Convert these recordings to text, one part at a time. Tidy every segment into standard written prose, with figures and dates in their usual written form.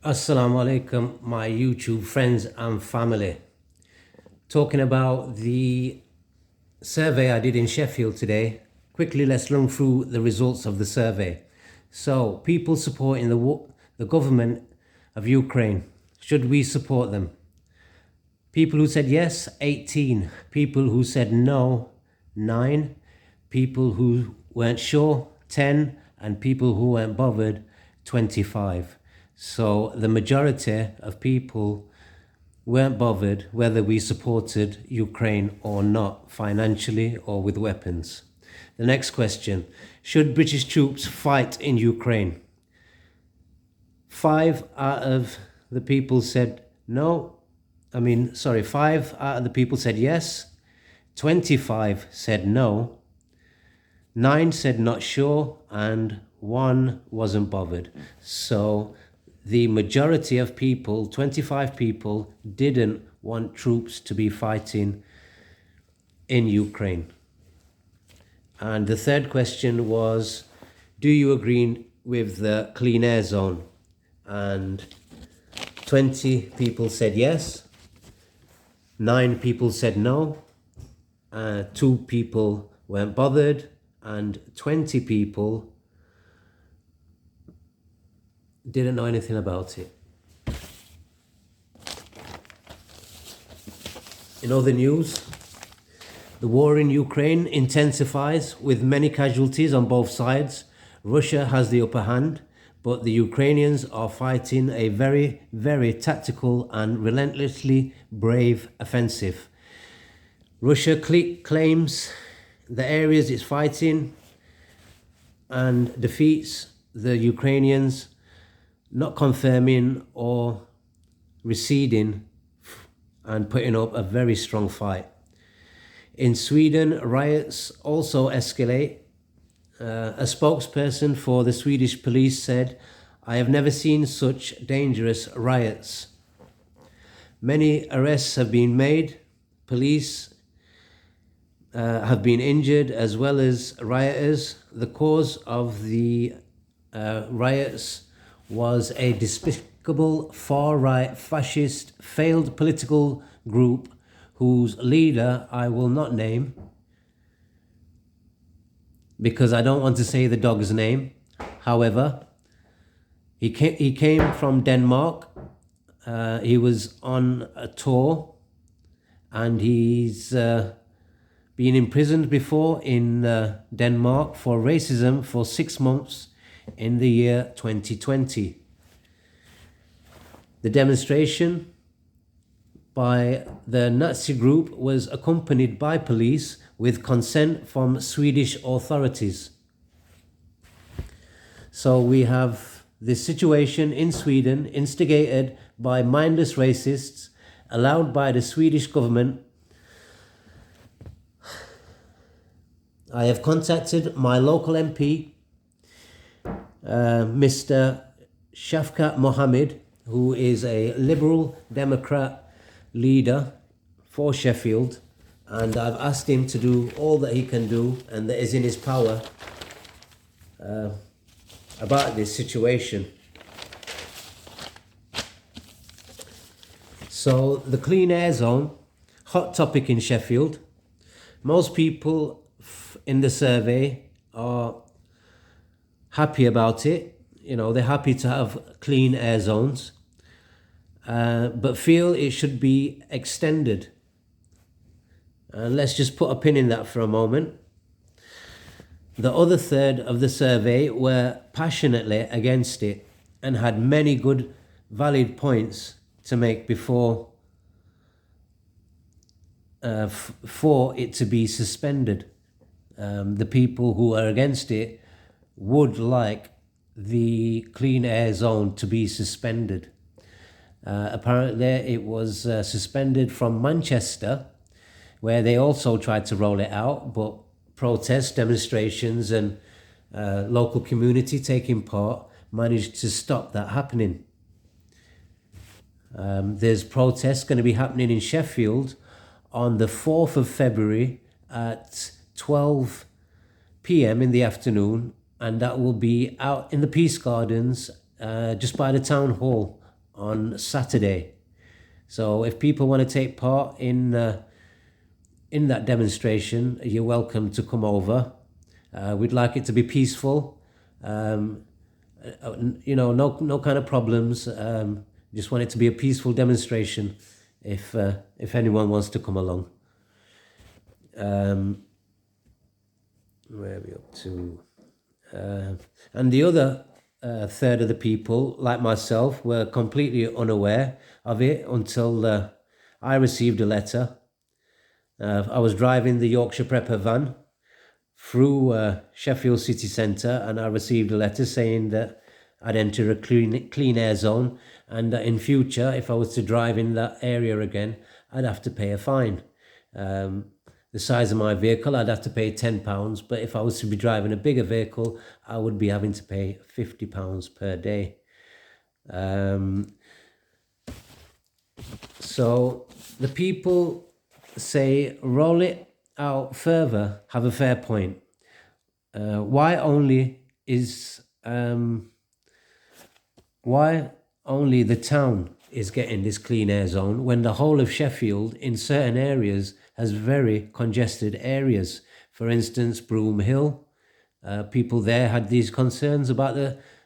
Assalamu alaikum, my YouTube friends and family. Talking about the survey I did in Sheffield today. Quickly, let's run through the results of the survey. So, people supporting the government of Ukraine. Should we support them? People who said yes, 18. People who said no, 9. People who weren't sure, 10. And people who weren't bothered, 25. So the majority of people weren't bothered whether we supported Ukraine or not, financially or with weapons. The next question, should British troops fight in Ukraine? 5 out of the people said no. 5 out of the people said yes. 25 said no. 9 said not sure, and 1 wasn't bothered. So the majority of people, 25 people, didn't want troops to be fighting in Ukraine. And the third question was, do you agree with the clean air zone? And 20 people said yes, 9 people said no, 2 people weren't bothered, and 20 people didn't know anything about it. In other news, the war in Ukraine intensifies with many casualties on both sides. Russia has the upper hand, but the Ukrainians are fighting a very, very tactical and relentlessly brave offensive. Russia claims the areas it's fighting and defeats the Ukrainians, not confirming or receding and putting up a very strong fight. In Sweden, riots also escalate. A spokesperson for the Swedish police said, "I have never seen such dangerous riots." Many arrests have been made. Police have been injured as well as rioters. The cause of the riots was a despicable far-right fascist failed political group whose leader I will not name because I don't want to say the dog's name. However, he came from Denmark. He was on a tour and he's been imprisoned before in Denmark for racism for 6 months in the year 2020. The demonstration by the Nazi group was accompanied by police with consent from Swedish authorities. So we have this situation in Sweden instigated by mindless racists, allowed by the Swedish government. I have contacted my local MP, Mr. Shafkat Mohammed, who is a Liberal Democrat leader for Sheffield, and I've asked him to do all that he can do and that is in his power about this situation. So the clean air zone, hot topic in Sheffield. Most people in the survey are happy about it. You know, they're happy to have clean air zones, but feel it should be extended. And let's just put a pin in that for a moment. The other third of the survey were passionately against it and had many good, valid points to make before for it to be suspended. The people who are against it would like the clean air zone to be suspended. Apparently it was suspended from Manchester, where they also tried to roll it out, but protests, demonstrations and local community taking part managed to stop that happening. There's protests going to be happening in Sheffield on the 4th of February at 12 p.m. in the afternoon, and that will be out in the Peace Gardens just by the town hall on Saturday. So if people want to take part in that demonstration, you're welcome to come over. We'd like it to be peaceful. No kind of problems. Just want it to be a peaceful demonstration. If anyone wants to come along. Where are we up to? And the other third of the people, like myself, were completely unaware of it until I received a letter. I was driving the Yorkshire Prepper van through Sheffield city centre, and I received a letter saying that I'd enter a clean air zone, and that in future, if I was to drive in that area again, I'd have to pay a fine. The size of my vehicle, I'd have to pay £10, but if I was to be driving a bigger vehicle, I would be having to pay £50 per day. So the people say, roll it out further, have a fair point. Why only the town is getting this clean air zone when the whole of Sheffield in certain areas has very congested areas? For instance, Broom Hill, people there had these concerns about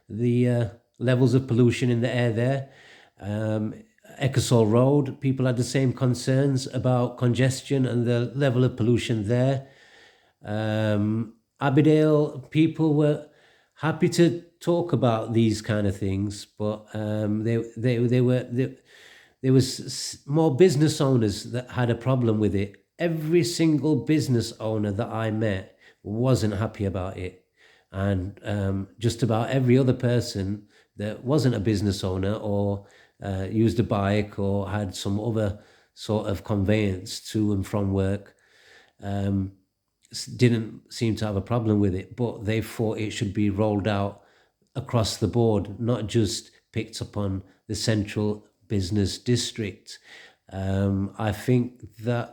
the levels of pollution in the air there. Ecclesall Road, people had the same concerns about congestion and the level of pollution there. Abbeydale, people were happy to talk about these kind of things, but there was more business owners that had a problem with it. Every single business owner that I met wasn't happy about it, and just about every other person that wasn't a business owner or used a bike or had some other sort of conveyance to and from work didn't seem to have a problem with it, but they thought it should be rolled out across the board, not just picked up on the central business district. I think that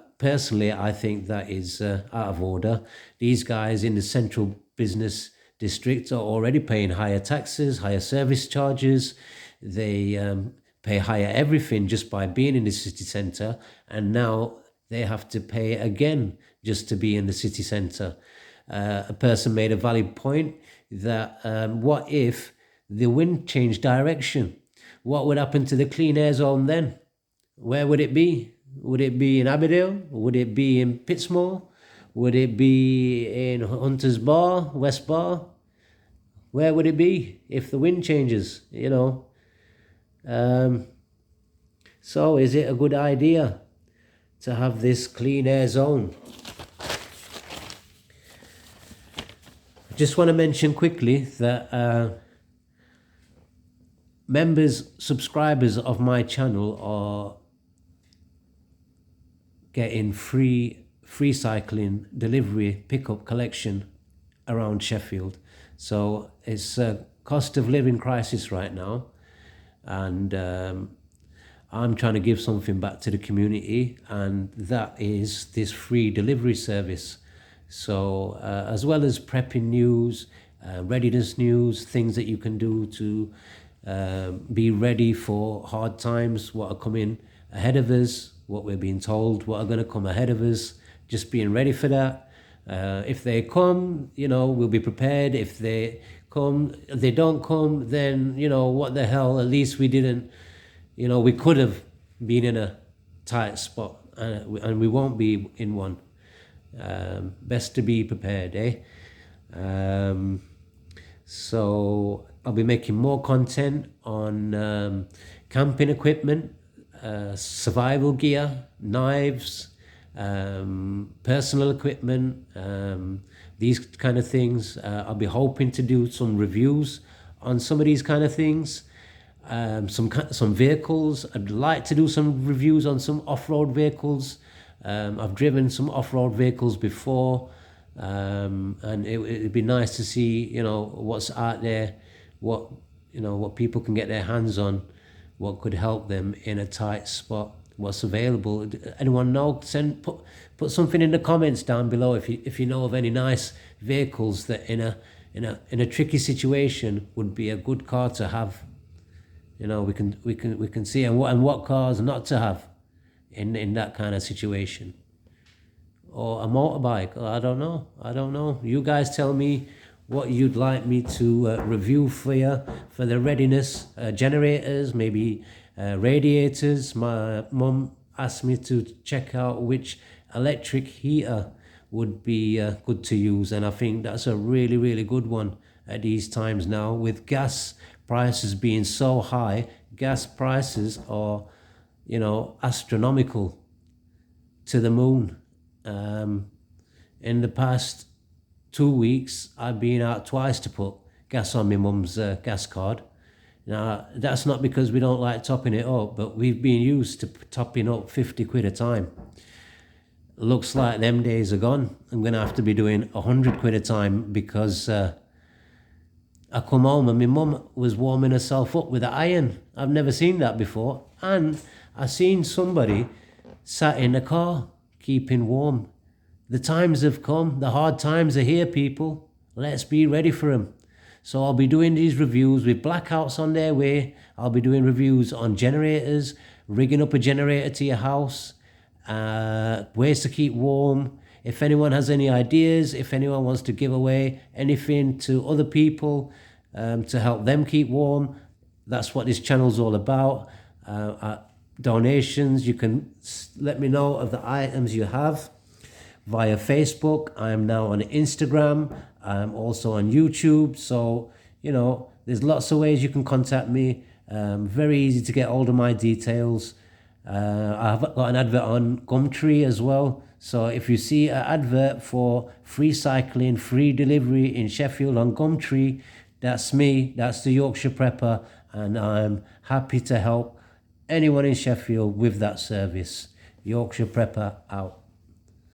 is out of order. These guys in the central business district are already paying higher taxes, higher service charges. They pay higher everything just by being in the city centre, and now they have to pay again just to be in the city centre. A person made a valid point that what if the wind changed direction? What would happen to the clean air zone then? Where would it be? Would it be in Abbeydale? Would it be in Pittsmore? Would it be in Hunters Bar, West Bar? Where would it be if the wind changes, So is it a good idea to have this clean air zone? I just want to mention quickly that subscribers of my channel are getting free cycling, delivery, pickup, collection around Sheffield. So it's a cost of living crisis right now, and I'm trying to give something back to the community, and that is this free delivery service. So as well as prepping news, readiness news, things that you can do to be ready for hard times, what are coming ahead of us, what we're being told, what are going to come ahead of us, just being ready for that. If they come, we'll be prepared. If they don't come, then, what the hell, at least we didn't, we could have been in a tight spot, and we won't be in one. Best to be prepared, eh? So I'll be making more content on camping equipment, survival gear, knives, personal equipment, these kind of things. I'll be hoping to do some reviews on some of these kind of things. Some vehicles. I'd like to do some reviews on some off-road vehicles. I've driven some off-road vehicles before, and it'd be nice to see, what's out there, what people can get their hands on, what could help them in a tight spot, what's available. Anyone know? Put something in the comments down below if you know of any nice vehicles that in a tricky situation would be a good car to have. You know, we can see, and what cars not to have in that kind of situation. Or a motorbike. I don't know. You guys tell me what you'd like me to review for you for the readiness. Generators, maybe radiators. My mum asked me to check out which electric heater would be good to use, and I think that's a really, really good one at these times now, with gas prices being so high. Gas prices are, astronomical, to the moon. In the past 2 weeks, I've been out twice to put gas on my mum's gas card. Now, that's not because we don't like topping it up, but we've been used to topping up 50 quid a time. Looks like them days are gone. I'm going to have to be doing 100 quid a time, because I come home and my mum was warming herself up with an iron. I've never seen that before. And I seen somebody sat in a car keeping warm. The times have come. The hard times are here, people. Let's be ready for them. So I'll be doing these reviews with blackouts on their way. I'll be doing reviews on generators, rigging up a generator to your house, ways to keep warm. If anyone has any ideas, if anyone wants to give away anything to other people to help them keep warm, that's what this channel's all about. Donations, you can let me know of the items you have via Facebook. I am now on Instagram. I'm also on YouTube. So, there's lots of ways you can contact me. Very easy to get hold of my details. I've got an advert on Gumtree as well. So if you see an advert for free cycling, free delivery in Sheffield on Gumtree, that's me. That's the Yorkshire Prepper. And I'm happy to help anyone in Sheffield with that service. Yorkshire Prepper out.